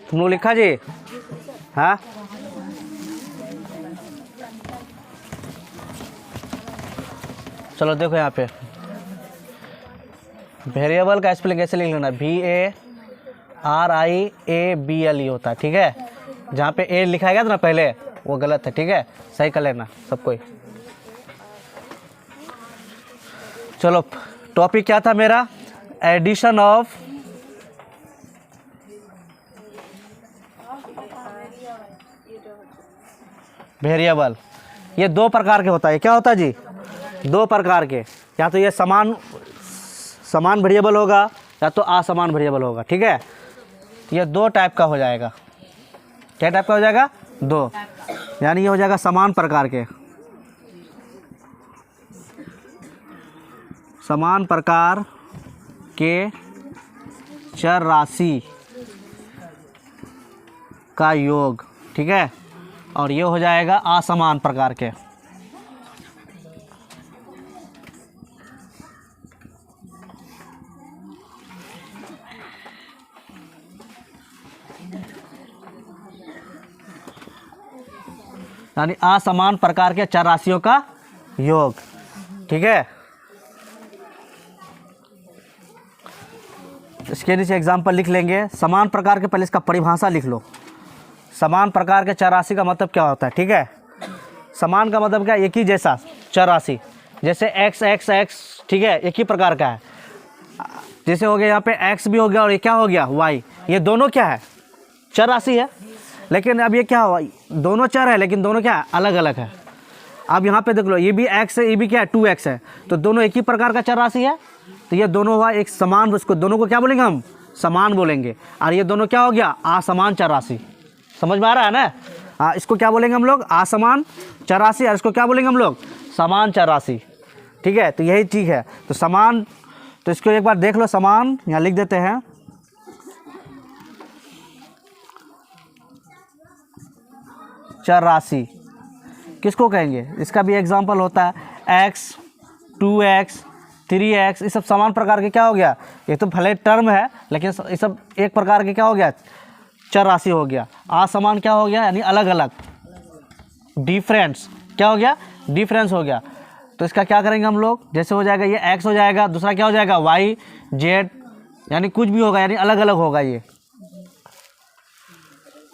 तुम लोग लिखा जी? हाँ, चलो देखो यहाँ पे वेरिएबल का स्पेलिंग कैसे लिख लेना, VARIABLE होता है, ठीक है। जहाँ पे ए लिखा गया था ना पहले, वो गलत है, ठीक है, सही कर लेना सब कोई। चलो टॉपिक क्या था मेरा, एडिशन ऑफ वेरिएबल। ये दो प्रकार के होता है, क्या होता है जी, दो प्रकार के, या तो ये समान वेरिएबल होगा या तो असमान वेरिएबल होगा, ठीक है। ये दो टाइप का हो जाएगा, क्या टाइप का हो जाएगा, दो, यानी ये हो जाएगा समान प्रकार के, समान प्रकार के चर राशि का योग, ठीक है। और ये हो जाएगा असमान प्रकार के, यानी असमान प्रकार के चर राशियों का योग, ठीक है। इसके नीचे एग्जाम्पल लिख लेंगे। समान प्रकार के, पहले इसका परिभाषा लिख लो। समान प्रकार के चर राशि का मतलब क्या होता है, ठीक है। समान का मतलब क्या, एक ही जैसा चर राशि, जैसे x x x, ठीक है, एक ही प्रकार का है। जैसे हो गया यहाँ पे x भी हो गया और ये क्या हो गया y, ये दोनों क्या है, चर राशि है। लेकिन अब ये क्या हुआ, दोनों चर है लेकिन दोनों क्या है, अलग अलग है। अब यहाँ पे देख लो, ये भी x है, ये भी क्या है 2x है, तो दोनों एक ही प्रकार का चर राशि है। तो ये दोनों हुआ एक समान, उसको दोनों को क्या बोलेंगे हम, समान बोलेंगे। और ये दोनों क्या हो गया, असमान चर राशि। समझ में आ रहा है ना। इसको क्या बोलेंगे हम लोग, असमान चर राशि, और इसको क्या बोलेंगे हम लोग, समान चर राशि, ठीक है। तो यही चीज़ है। तो समान, तो इसको एक बार देख लो, समान यहाँ लिख देते हैं, चर राशि किसको कहेंगे, इसका भी एग्जाम्पल होता है x, 2x, 3x, ये सब समान प्रकार के क्या हो गया, ये तो भले टर्म है लेकिन ये सब एक प्रकार के क्या हो गया, चर राशि हो गया। असमान क्या हो गया, यानी अलग अलग, डिफरेंस, क्या हो गया, डिफरेंस हो गया। तो इसका क्या करेंगे हम लोग, जैसे हो जाएगा ये x हो जाएगा, दूसरा क्या हो जाएगा y, z, यानी कुछ भी होगा, यानी अलग अलग होगा ये।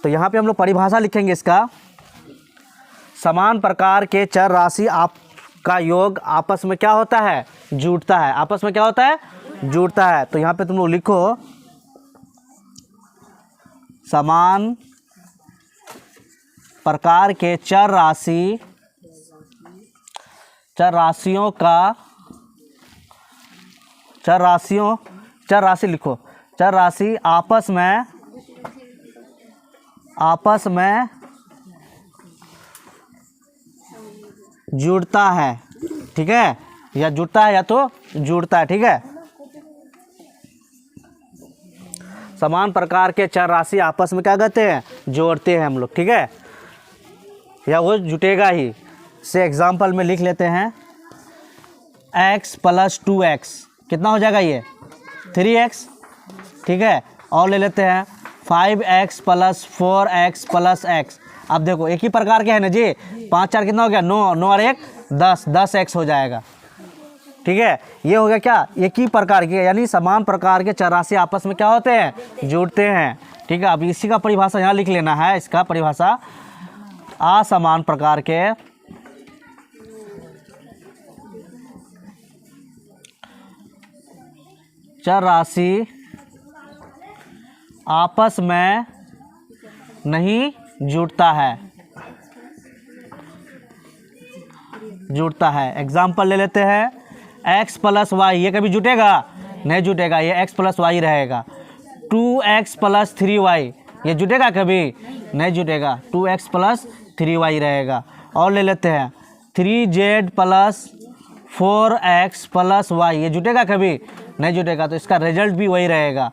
तो यहाँ पे हम लोग परिभाषा लिखेंगे इसका, समान प्रकार के चर राशि का योग आपस में क्या होता है, जुड़ता है। आपस में क्या होता है, जुड़ता है। तो यहाँ पे तुम लोग लिखो, समान प्रकार के चर राशि लिखो, चर राशि आपस में जुड़ता है, ठीक है, या जुड़ता है या तो जुड़ता है, ठीक है। समान प्रकार के चर राशि आपस में क्या कहते हैं, जोड़ते हैं हम लोग, ठीक है, या वो जुटेगा ही। से एग्जाम्पल में लिख लेते हैं, x + 2x कितना हो जाएगा, ये 3x, ठीक है। और ले लेते हैं 5x + 4x + x। अब देखो एक ही प्रकार के है ना जी, 5 4 कितना हो गया, 9, 9 और 1 10, 10x हो जाएगा, ठीक है। ये हो गया क्या, एक ही प्रकार के, यानी समान प्रकार के चर राशि आपस में क्या होते हैं, जुड़ते हैं, ठीक है। अब इसी का परिभाषा यहाँ लिख लेना है, इसका परिभाषा, असमान प्रकार के चर राशि आपस में नहीं जुड़ता है। एग्जाम्पल ले लेते हैं, x + y, ये कभी जुटेगा, नहीं जुटेगा, ये x + y रहेगा। 2x + 3y, ये जुटेगा कभी, नहीं जुटेगा, 2x + 3y रहेगा। और ले लेते हैं 3z + 4x + y, ये जुटेगा कभी, नहीं जुटेगा, तो इसका रिजल्ट भी वही रहेगा,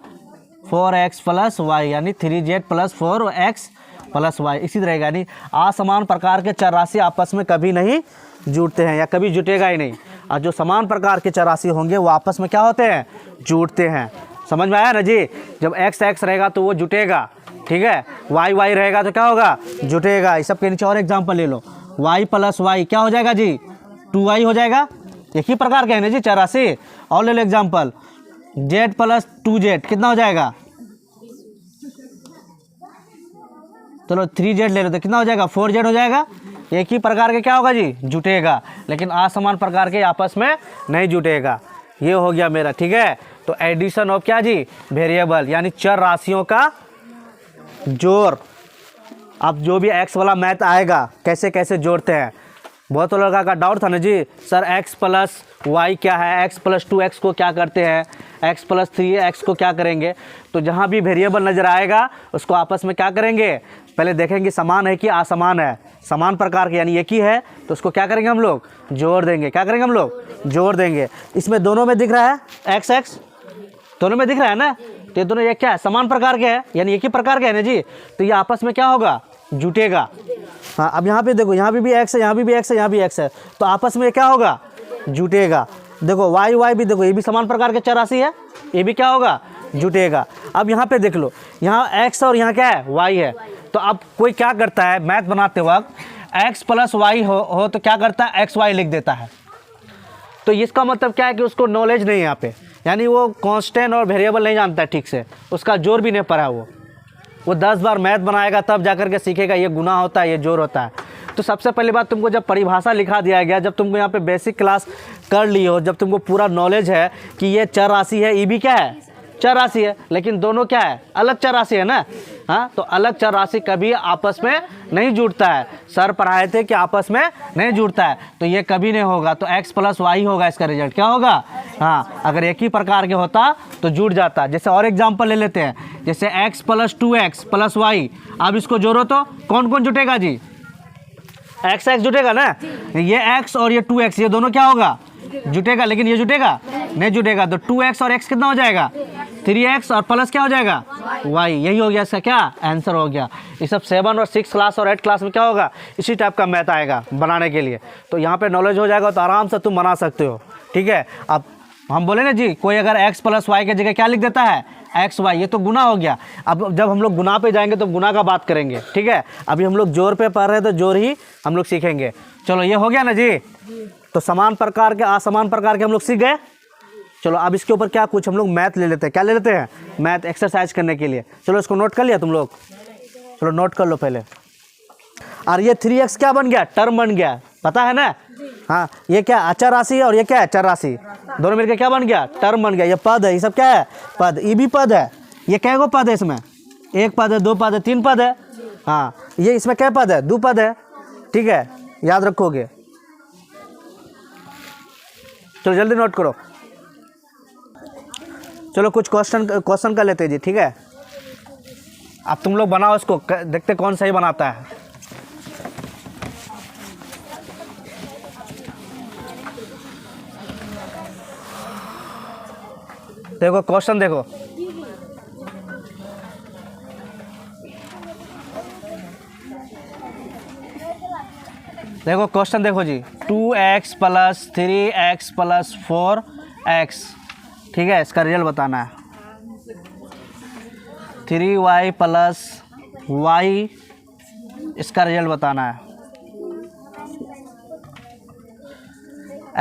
4x + y, यानी 3z + 4x + y, इसी तरह रहेगा। यानी असमान प्रकार के चर राशि आपस में कभी नहीं जुड़ते हैं, या कभी जुटेगा ही नहीं। और जो समान प्रकार के चर राशि होंगे वो आपस में क्या होते हैं, जुड़ते हैं, समझ में आया ना जी। जब एक्स एक्स रहेगा तो वो जुटेगा, ठीक है। वाई वाई रहेगा तो क्या होगा, जुटेगा। इस सब के नीचे और एग्जाम्पल ले लो। वाई प्लस वाई क्या हो जाएगा जी, 2y हो जाएगा। एक ही प्रकार के है ना जी 4 राशि। और ले लो एग्जाम्पल, z प्लस 2z कितना हो जाएगा, चलो 3z ले लो तो कितना हो जाएगा, 4z हो जाएगा। एक ही प्रकार के क्या होगा जी, जुटेगा। लेकिन असमान प्रकार के आपस में नहीं जुटेगा। ये हो गया मेरा, ठीक है। तो एडिशन ऑफ क्या जी, वेरिएबल, यानी चर राशियों का जोड़। अब जो भी एक्स वाला मैथ आएगा कैसे कैसे जोड़ते हैं, बहुत लड़का का डाउट था ना जी, सर एक्स प्लस वाई क्या है, एक्स प्लस 2x को क्या करते हैं, एक्स प्लस 3x को क्या करेंगे। तो जहाँ भी वेरिएबल नज़र आएगा उसको आपस में क्या करेंगे, पहले देखेंगे समान है कि असमान है। समान प्रकार के यानी एक ही है तो उसको क्या करेंगे हम लोग, जोड़ देंगे। क्या करेंगे हम लोग, जोड़ देंगे। इसमें दोनों में दिख रहा है एक्स एक्स, दोनों में दिख रहा है ना, तो ये दोनों ये क्या है, समान प्रकार के हैं, यानी एक ही प्रकार के है ना जी। तो ये आपस में क्या होगा, जुटेगा। हाँ अब यहाँ पे देखो, यहाँ भी एक्स है, यहाँ भी एक्स है, यहाँ भी एक्स है, तो आपस में क्या होगा, जुटेगा। देखो वाई वाई भी देखो, ये भी समान प्रकार के चर राशि है, ये भी क्या होगा, जुटेगा। अब यहाँ पे देख लो, यहाँ एक्स और यहाँ क्या है, वाई है। तो अब कोई क्या करता है मैथ बनाते वक्त, एक्स प्लस वाई हो तो क्या करता है, एक्स वाई लिख देता है। तो इसका मतलब क्या है कि उसको नॉलेज नहीं है यहाँ पे, यानी वो कांस्टेंट और वेरिएबल नहीं जानता है ठीक से, उसका जोड़ भी नहीं पड़ा वो 10 बार मैथ बनाएगा तब जाकर के सीखेगा ये गुना होता है, ये जोड़ होता है। तो सबसे पहली बात, तुमको जब परिभाषा लिखा दिया गया, जब तुमको यहाँ पे बेसिक क्लास कर ली हो, जब तुमको पूरा नॉलेज है कि ये चर राशि है, ये भी क्या है, चर राशि है, लेकिन दोनों क्या है, अलग चर राशि है ना। हाँ तो अलग चर राशि कभी आपस में नहीं जुड़ता है। सर पढ़ाए थे कि आपस में नहीं जुड़ता है, तो ये कभी नहीं होगा। तो x प्लस वाई होगा इसका रिजल्ट, क्या होगा। हाँ अगर एक ही प्रकार के होता तो जुड़ जाता। जैसे और एग्जांपल ले लेते हैं, जैसे x plus 2x plus Y, अब इसको जोड़ो तो कौन कौन जुटेगा जी, x x जुटेगा ना। ये x और ये 2x ये दोनों क्या होगा, जुटेगा। लेकिन ये जुटेगा नहीं, जुटेगा। तो 2x और x कितना हो जाएगा, 3x और प्लस क्या हो जाएगा, y। यही हो गया इसका क्या आंसर हो गया। ये सब 7 और 6 क्लास और 8 क्लास में क्या होगा, इसी टाइप का मैथ आएगा बनाने के लिए। तो यहाँ पे नॉलेज हो जाएगा तो आराम से तुम बना सकते हो, ठीक है। अब हम बोले ना जी, कोई अगर x प्लस वाई की जगह क्या लिख देता है, एक्स वाई, ये तो गुना हो गया। अब जब हम लोग गुना पे जाएंगे तो गुना का बात करेंगे, ठीक है। अभी हम लोग जोड़ पे पढ़ रहे हैं तो जोड़ ही हम लोग सीखेंगे। चलो ये हो गया ना जी। तो समान प्रकार के असमान प्रकार के हम लोग सीख गए। चलो अब इसके ऊपर क्या कुछ हम लोग मैथ ले लेते हैं। क्या ले लेते हैं, मैथ एक्सरसाइज करने के लिए। चलो इसको नोट कर लिया तुम लोग, चलो नोट कर लो पहले। और ये 3x क्या बन गया, टर्म बन गया, पता है ना। हाँ ये क्या अचर राशि है और ये क्या है, चर राशि, दोनों मिलकर क्या बन गया, टर्म बन गया। ये पद है, ये सब क्या है, पद। ये भी पद है। ये क्या गो पद है इसमें, 1 पद है, 2 पद है, 3 पद है। हाँ ये इसमें क्या पद है, 2 पद है, ठीक है, याद रखोगे। चलो जल्दी नोट करो। चलो कुछ क्वेश्चन कर लेते हैं जी, ठीक है। अब तुम लोग बनाओ इसको, देखते कौन सही बनाता है। देखो क्वेश्चन देखो, देखो क्वेश्चन देखो जी, 2x plus 3x plus 4x, ठीक है, इसका रिजल्ट बताना है। 3y प्लस y, इसका रिजल्ट बताना है।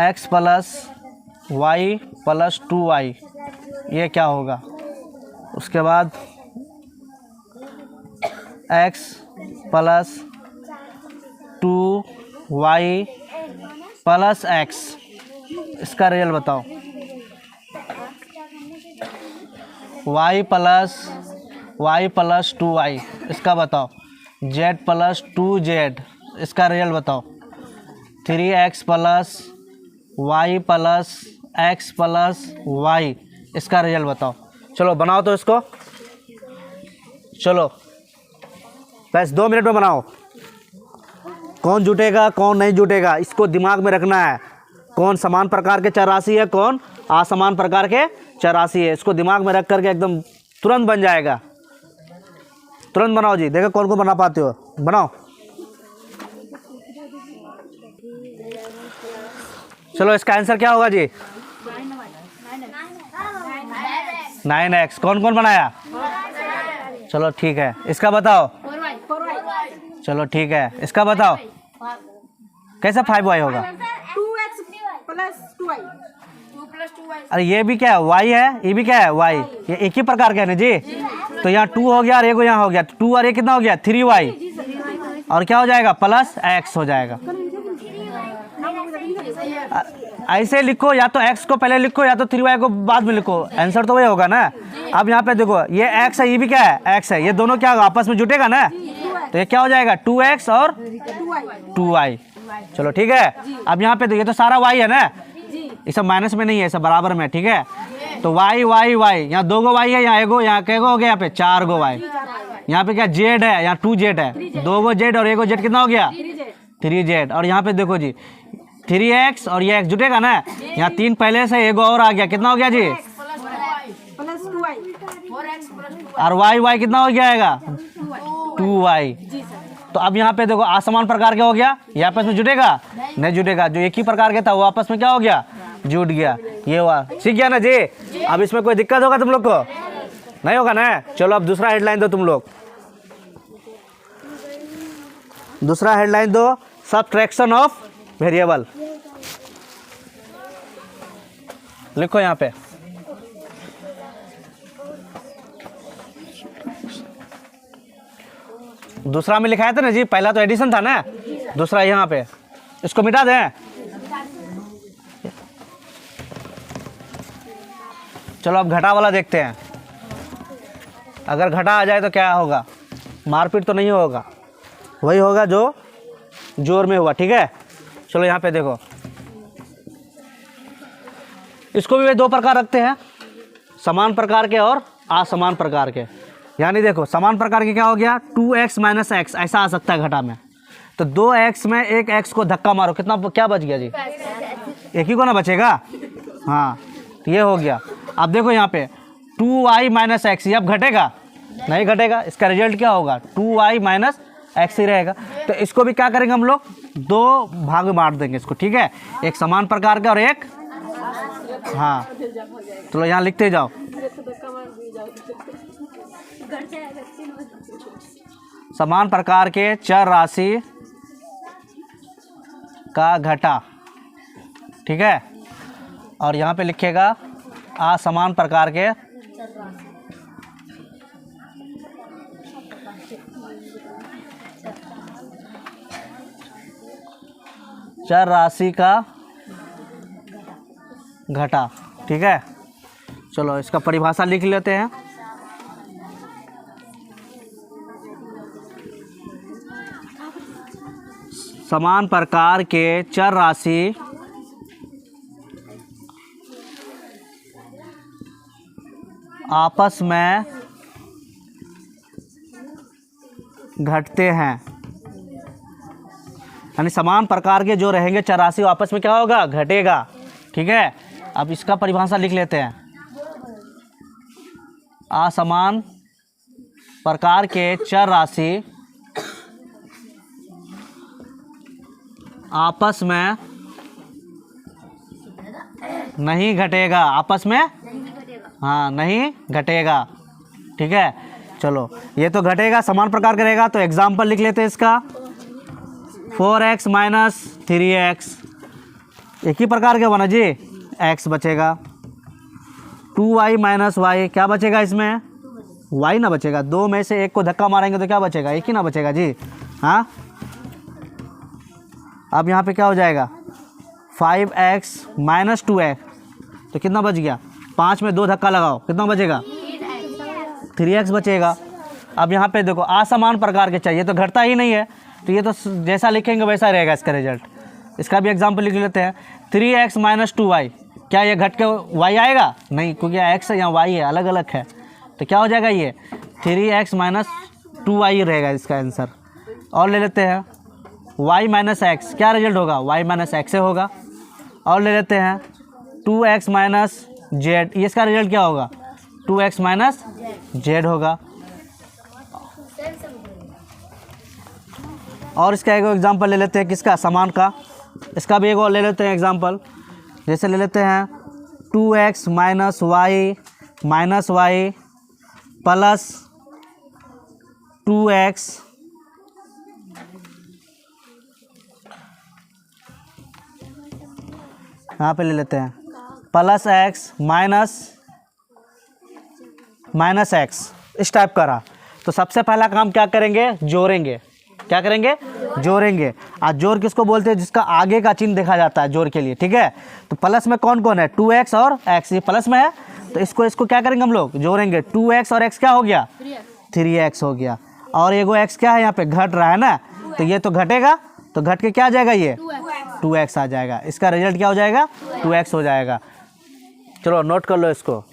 x plus y plus 2y, ये क्या होगा। उसके बाद x plus 2y plus x, इसका रिजल्ट बताओ। y प्लस 2y, इसका बताओ। z प्लस 2z, इसका रिजल्ट बताओ। 3x plus y plus x plus y, इसका रिजल्ट बताओ। चलो बनाओ तो इसको, चलो बस 2 मिनट में बनाओ। कौन जुटेगा कौन नहीं जुटेगा इसको दिमाग में रखना है। कौन समान प्रकार के चर राशि है, कौन असमान प्रकार के चर राशि है, इसको दिमाग में रख करके एकदम तुरंत बन जाएगा। तुरंत बनाओ जी, देखो कौन कौन बना पाते हो, बनाओ। चलो इसका आंसर क्या होगा जी, 9x। कौन कौन बनाया? चलो ठीक है, इसका बताओ। चलो ठीक है, इसका बताओ कैसे 5y होगा? 2x plus 2y। 2 plus 2y। अरे ये भी क्या है? y है, ये भी क्या है? y। ये एक ही प्रकार का है ना जी। तो यहाँ 2 हो गया और एक यहाँ हो गया, 2 और ये कितना हो गया? 3y। और क्या हो जाएगा? प्लस x हो जाएगा। ऐसे लिखो, या तो x को पहले लिखो या तो 3y को बाद में लिखो, आंसर तो वही होगा ना। अब यहाँ पे देखो, ये x है, ये भी क्या है? x है। ये दोनों क्या होगा? आपस में जुटेगा ना, तो ये क्या हो जाएगा? 2x और 2y। चलो ठीक है। अब यहाँ पे ये तो सारा y है ना, ये सब माइनस में नहीं है, सब बराबर में, ठीक है। तो y y y, यहाँ 2 गो y है, यहाँ एगो, यहाँ कैगो हो गया? यहाँ पे 4 गो y। यहाँ पे क्या z है? यहाँ 2z है, 2 गो z और एगो z कितना हो गया? 3z। और यहाँ पे देखो जी 3x और ये x जुटेगा ना, यहाँ 3 पहले से, एगो और आ गया, कितना हो गया जी? Plus 2y। और y कितना हो जाएगा? 2y। तो अब यहाँ पे देखो, असमान प्रकार के हो गया, ये आपस में जुटेगा? नहीं जुटेगा। जो एक ही प्रकार के था वो आपस में क्या हो गया? जुट गया। ये हुआ, सीख गया ना जी। अब इसमें कोई दिक्कत होगा तुम लोग को? नहीं होगा ना। चलो अब दूसरा हेडलाइन दो तुम लोग, दूसरा हेडलाइन दो, सबट्रैक्शन ऑफ वेरिएबल। लिखो यहाँ पे, दूसरा में लिखाया था ना जी, पहला तो एडिशन था ना, दूसरा यहाँ पे, इसको मिटा दें। चलो अब घटा वाला देखते हैं। अगर घटा आ जाए तो क्या होगा? मारपीट तो नहीं होगा, वही होगा जो जोर में हुआ, ठीक है। चलो यहाँ पे देखो, इसको भी वे 2 प्रकार रखते हैं, समान प्रकार के और असमान प्रकार के। यानी देखो, समान प्रकार के क्या हो गया? 2x माइनस x, ऐसा आ सकता है घटा में। तो 2x में एक x को धक्का मारो, कितना क्या बच गया जी? एक ही को ना बचेगा। हाँ, तो ये हो गया। अब देखो यहाँ पे 2y माइनस x, ये अब घटेगा? नहीं घटेगा। इसका रिजल्ट क्या होगा? 2y माइनस x ही रहेगा। तो इसको भी क्या करेंगे हम लोग? 2 भाग में बांट देंगे इसको, ठीक है। एक समान प्रकार का और एक, हाँ चलो यहाँ लिखते जाओ। समान प्रकार के चर राशि का घटा, ठीक है। और यहाँ पे लिखेगा असमान प्रकार के चर राशि का घटा, ठीक है। चलो इसका परिभाषा लिख लेते हैं। समान प्रकार के चर राशि आपस में घटते हैं, यानी समान प्रकार के जो रहेंगे चर राशि आपस में क्या होगा? घटेगा, ठीक है। अब इसका परिभाषा लिख लेते हैं। असमान प्रकार के चर राशि आपस में नहीं घटेगा, आपस में, हाँ नहीं घटेगा, ठीक है। चलो ये तो घटेगा, समान प्रकार का रहेगा, तो एग्जाम्पल लिख लेते हैं इसका। 4x माइनस 3x, एक ही प्रकार के बना जी, x बचेगा। 2y माइनस y, क्या बचेगा इसमें? y ना बचेगा। 2 में से एक को धक्का मारेंगे तो क्या बचेगा? एक ही ना बचेगा जी, हाँ। अब यहाँ पे क्या हो जाएगा? 5x माइनस 2x, तो कितना बच गया? 5 में 2 धक्का लगाओ, कितना बचेगा? 3x बचेगा। अब यहाँ पे देखो, असमान प्रकार के चाहिए, तो घटता ही नहीं है, तो ये तो जैसा लिखेंगे वैसा रहेगा इसका रिजल्ट। इसका भी एग्जाम्पल लिख लेते हैं। 3x माइनस 2y, क्या ये घट के y आएगा? नहीं, क्योंकि x है, यहाँ y है, अलग अलग है। तो क्या हो जाएगा? ये 3x माइनस 2y रहेगा इसका आंसर। और ले लेते हैं y माइनस एक्स, क्या रिजल्ट होगा? y माइनस एक्स से होगा। और ले लेते हैं 2x माइनस जेड, ये इसका रिजल्ट क्या होगा? 2x माइनस जेड होगा। और इसका एक एग्जांपल ले लेते हैं, किसका? समान का। इसका भी एक और ले लेते हैं एग्जांपल। जैसे ले लेते हैं 2x minus y minus y plus 2x यहाँ पे ले लेते हैं प्लस x माइनस x, इस टाइप का रहा। तो सबसे पहला काम क्या करेंगे, जोड़ेंगे। क्या करेंगे, जोड़ेंगे। आज जोड़ किसको बोलते हैं, जिसका आगे का चिन्ह देखा जाता है जोड़ के लिए, ठीक है। तो प्लस में कौन कौन है, 2x और x, ये प्लस में है तो इसको क्या करेंगे हम लोग, जोड़ेंगे। 2x और x क्या हो गया, 3x हो गया। और एगो x क्या है यहाँ पे, घट रहा है ना, तो ये तो घटेगा, तो घट के क्या आ जाएगा, ये 2x आ जाएगा। इसका रिजल्ट क्या हो जाएगा, 2x हो जाएगा। चलो नोट कर लो इसको।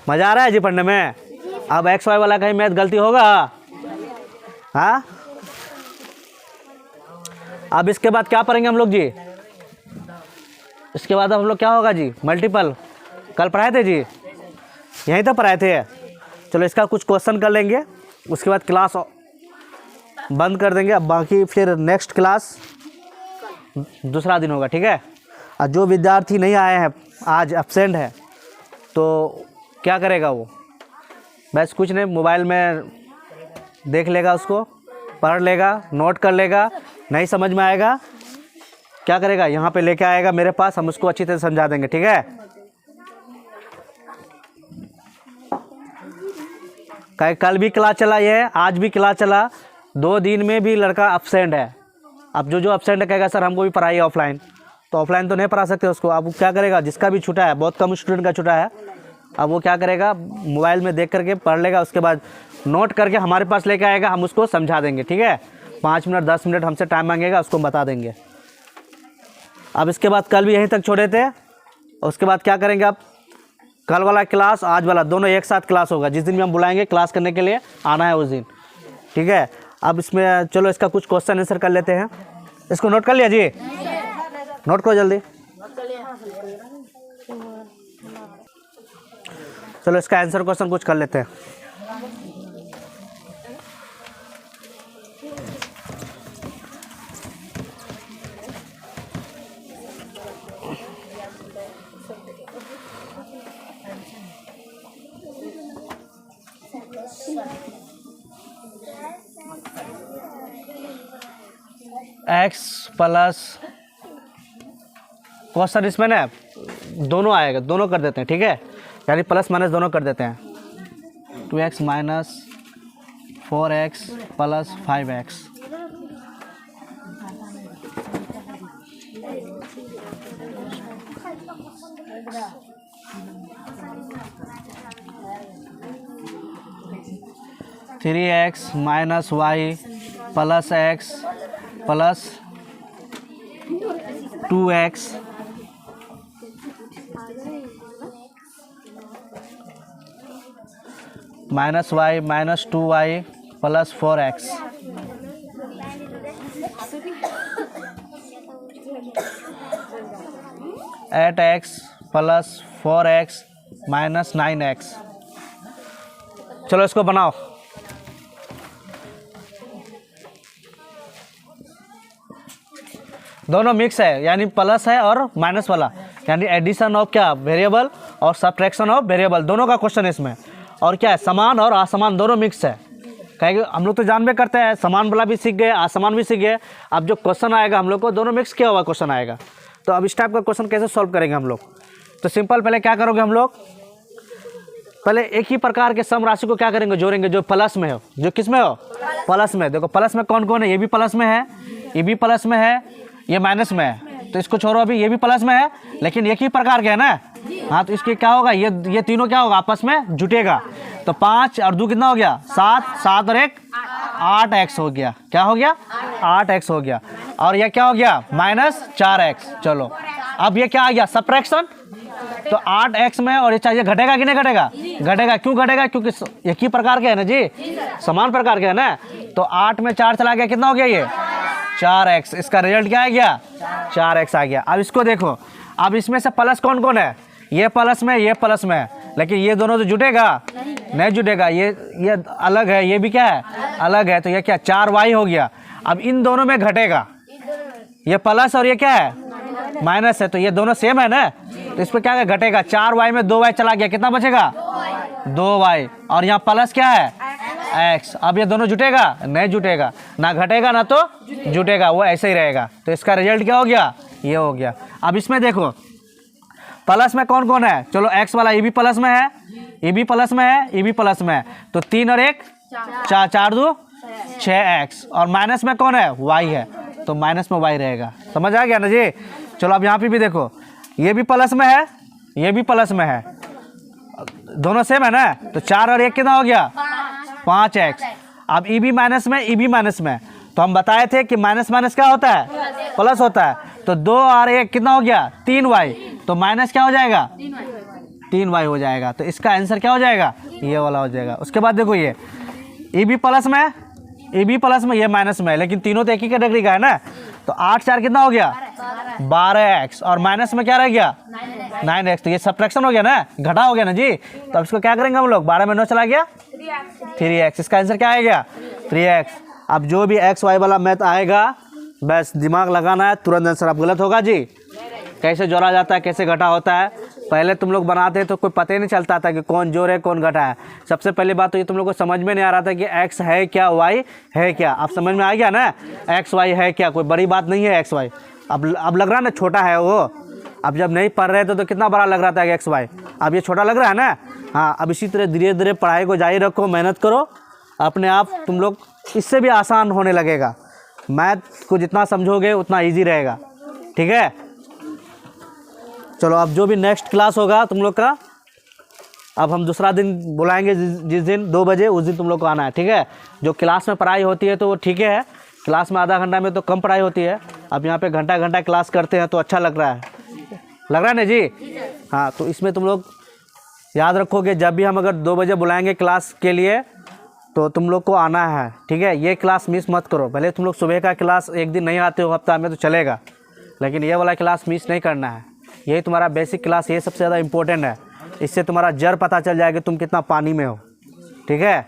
मज़ा आ रहा है जी पढ़ने में। अब एक्स वाई वाला कहीं मैथ गलती होगा, हाँ। अब इसके बाद क्या पढ़ेंगे हम लोग जी, इसके बाद अब हम लोग क्या होगा जी, मल्टीपल। कल पढ़ाए थे जी, यहीं तो पढ़ाए थे। चलो इसका कुछ क्वेश्चन कर लेंगे, उसके बाद क्लास बंद कर देंगे। अब बाकी फिर नेक्स्ट क्लास दूसरा दिन होगा, ठीक है। और जो विद्यार्थी नहीं आए हैं, आज एब्सेंट है, तो क्या करेगा वो, बस कुछ नहीं, मोबाइल में देख लेगा, उसको पढ़ लेगा, नोट कर लेगा। नहीं समझ में आएगा क्या करेगा, यहाँ पे लेके आएगा मेरे पास, हम उसको अच्छी तरह समझा देंगे, ठीक है। कल भी क्लास चला, ये आज भी क्लास चला, 2 दिन में भी लड़का एब्सेंट है। अब जो एब्सेंट है कहेगा सर हमको भी पढ़ाइए ऑफलाइन, तो ऑफलाइन तो नहीं पढ़ा सकते उसको। अब वो क्या करेगा, जिसका भी छूटा है, बहुत कम स्टूडेंट का छूटा है, अब वो क्या करेगा, मोबाइल में देख करके पढ़ लेगा, उसके बाद नोट करके हमारे पास लेके आएगा, हम उसको समझा देंगे, ठीक है। 5 मिनट 10 मिनट हमसे टाइम मांगेगा, उसको बता देंगे। अब इसके बाद कल भी यहीं तक छोड़े थे, उसके बाद क्या करेंगे, अब कल वाला क्लास आज वाला दोनों एक साथ क्लास होगा। जिस दिन भी हम बुलाएंगे क्लास करने के लिए, आना है उस दिन, ठीक है। अब इसमें चलो इसका कुछ क्वेश्चन आंसर कर लेते हैं। इसको नोट कर लिया जी, नोट करो जल्दी। चलो इसका आंसर क्वेश्चन कुछ कर लेते हैं। x प्लस, क्वेश्चन इसमें ना दोनों आएगा, दोनों कर देते हैं, ठीक है, यानी प्लस माइनस दोनों कर देते हैं। 2x minus 4x plus 5x, three x minus y plus x plus 2x minus y minus 2y plus 4x, eight x plus 4x minus 9x। चलो इसको बनाओ। दोनों मिक्स है, यानी प्लस है और माइनस वाला, यानी एडिशन ऑफ क्या, वेरिएबल, और सब्ट्रैक्शन ऑफ वेरिएबल, दोनों का क्वेश्चन है इसमें। और क्या है, समान और असमान दोनों मिक्स है। कहेंगे हम लोग तो जानबे करते हैं, समान वाला भी सीख गए, असमान भी सीख गए। अब जो क्वेश्चन आएगा हम लोग को, दोनों मिक्स किया हुआ क्वेश्चन आएगा। तो अब इस टाइप का क्वेश्चन कैसे सॉल्व करेंगे हम लोग, तो सिंपल पहले क्या करोगे हम लोग, पहले एक ही प्रकार के सम राशि को क्या करेंगे, जोड़ेंगे, जो प्लस में हो। जो किस में हो, प्लस में। देखो प्लस में कौन कौन है, ये भी प्लस में है, ये भी प्लस में है, ये माइनस में है, तो इसको छोड़ो अभी। ये भी प्लस में है, लेकिन एक ही प्रकार के है ना, हाँ। तो इसके क्या होगा, ये तीनों क्या होगा, आपस में जुटेगा। तो 5 और 2 कितना हो गया, 7, 7 और 1 8x हो गया। क्या हो गया, 8x हो गया। और ये क्या हो गया, माइनस 4x। चलो अब ये क्या आ गया, सब्ट्रैक्शन। तो 8x में, और ये चाहिए घटेगा कि नहीं घटेगा, घटेगा। क्यों घटेगा, क्योंकि एक ही प्रकार के है ना जी, समान प्रकार के है ना। तो 8 में 4 चला गया, कितना हो गया, ये 4x। इसका रिजल्ट क्या आ गया, 4x आ गया। अब इसको देखो, अब इसमें से प्लस कौन कौन है, ये प्लस में, ये प्लस में, लेकिन ये दोनों तो जुटेगा नहीं जुटेगा, ये अलग है, ये भी क्या है, अलग है। तो ये क्या, 4y हो गया। अब इन दोनों में घटेगा, ये प्लस और ये क्या है, माइनस है, तो ये दोनों सेम है ना, तो इस पर क्या है, घटेगा। 4y में 2y चला गया, कितना बचेगा 2y। और यहाँ प्लस क्या है x। अब ये दोनों जुटेगा नहीं जुटेगा, ना घटेगा ना तो जुटेगा, वो ऐसे ही रहेगा। तो इसका रिजल्ट क्या हो गया, ये हो गया। अब इसमें देखो प्लस में कौन कौन है, चलो x वाला ये भी प्लस में है, ये भी प्लस में है, ये भी प्लस में है, तो 3 और 1 4, 4 2 6x। और माइनस में कौन है, y है, तो माइनस में y रहेगा। समझ आ गया ना जी। चलो अब यहाँ पे भी देखो, ये भी प्लस में है, ये भी प्लस में है, दोनों सेम है ना, तो 4 और 1 कितना हो गया 5x। अब ई भी माइनस में, ई भी माइनस में, तो हम बताए थे कि माइनस माइनस क्या होता है, प्लस होता है। तो 2 और 1 कितना हो गया 3y, तो माइनस क्या हो जाएगा 3y हो जाएगा। तो इसका आंसर क्या हो जाएगा, ये वाला हो जाएगा। उसके बाद देखो ये ई भी प्लस में, ए भी प्लस में, ये माइनस में, लेकिन तीनों तो एक ही कैटेगरी का है ना। तो 8 4 कितना हो गया 12x, और माइनस में क्या रह गया 9x। तो ये सब्ट्रैक्शन हो गया ना, घटा हो गया ना जी। तो अब इसको क्या करेंगे हम लोग, 12 में 9 चला गया 3x। इसका आंसर क्या आएगा 3x। अब जो भी x y वाला मैथ आएगा बस दिमाग लगाना है, तुरंत आंसर। अब गलत होगा जी, कैसे जोड़ा जाता है, कैसे घटा होता है, पहले तुम लोग बनाते तो कोई पता ही नहीं चलता था कि कौन जोड़ है कौन घटा है। सबसे पहली बात तो ये तुम लोग को समझ में नहीं आ रहा था कि x है क्या y है क्या। अब समझ में आ गया ना, x y है क्या, कोई बड़ी बात नहीं है x y। अब लग रहा है ना छोटा है वो। अब जब नहीं पढ़ रहे थे तो कितना बड़ा लग रहा था x y, अब ये छोटा लग रहा है ना। हाँ, अब इसी तरह धीरे धीरे पढ़ाई को जारी रखो, मेहनत करो, अपने आप तुम लोग इससे भी आसान होने लगेगा। मैथ को जितना समझोगे उतना ईजी रहेगा, ठीक है। चलो अब जो भी नेक्स्ट क्लास होगा तुम लोग का, अब हम दूसरा दिन बुलाएंगे, जिस दिन 2 बजे उस दिन तुम लोग को आना है, ठीक है। जो क्लास में पढ़ाई होती है तो वो ठीक है, क्लास में आधा घंटा में तो कम पढ़ाई होती है। अब यहाँ पे घंटा घंटा क्लास करते हैं तो अच्छा लग रहा है ना जी। हाँ, तो इसमें तुम लोग याद रखोगे, जब भी हम अगर 2 बजे बुलाएंगे क्लास के लिए तो तुम लोग को आना है, ठीक है। ये क्लास मिस मत करो। भले तुम लोग सुबह का क्लास एक दिन नहीं आते हो हफ्ता में तो चलेगा, लेकिन ये वाला क्लास मिस नहीं करना है। यही तुम्हारा बेसिक क्लास, ये सबसे ज़्यादा इम्पोर्टेंट है। इससे तुम्हारा जड़ पता चल जाएगा तुम कितना पानी में हो, ठीक है।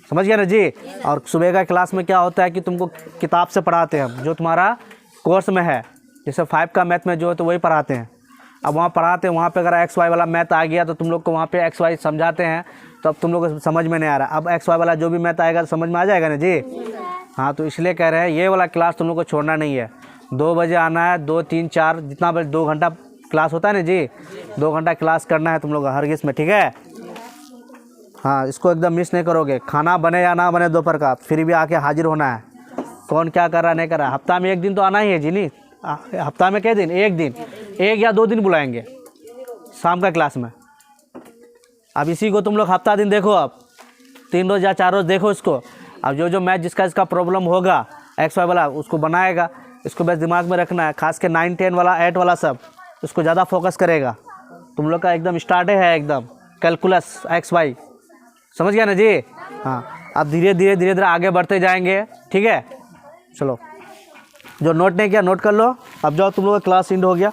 समझ गया ना जी। और सुबह का क्लास में क्या होता है कि तुमको किताब से पढ़ाते हैं हम, जो तुम्हारा कोर्स में है। जैसे 5 का मैथ में जो है तो वही पढ़ाते हैं। अब वहाँ पढ़ाते हैं, वहाँ पे अगर x y वाला मैथ आ गया तो तुम लोग को वहाँ पे x y समझाते हैं, तो अब तुम लोग को समझ में नहीं आ रहा। अब x y वाला जो भी मैथ आएगा तो समझ में आ जाएगा ना जी। हाँ, तो इसलिए कह रहे हैं ये वाला क्लास तुम लोग को छोड़ना नहीं है। 2 बजे आना है, 2 3 4 जितना बजे 2 घंटा क्लास होता है ना जी, 2 घंटा क्लास करना है तुम लोग हर किस में, ठीक है। हाँ, इसको एकदम मिस नहीं करोगे। खाना बने या ना बने दोपहर का, फिर भी आके हाजिर होना है। कौन क्या कर रहा नहीं कर रहा, हफ्ता में 1 दिन तो आना ही है जी। नहीं, हफ्ता में क्या दिन, 1 दिन, 1 या 2 दिन बुलाएंगे शाम का क्लास में। अब इसी को तुम लोग हफ्ता दिन देखो, अब 3 रोज़ या 4 रोज़ देखो इसको। अब जो मैथ जिसका प्रॉब्लम होगा x y वाला उसको बनाएगा, इसको बस दिमाग में रखना है। खास के 9 10 वाला 8 वाला सब उसको ज़्यादा फोकस करेगा। तुम लोग का एकदम स्टार्ट है, एकदम कैलकुलस x y। समझ गया ना जी। हाँ, अब धीरे धीरे आगे बढ़ते जाएंगे, ठीक है। चलो, जो नोट नहीं किया नोट कर लो। अब जाओ, तुम लोग का क्लास एंड हो गया।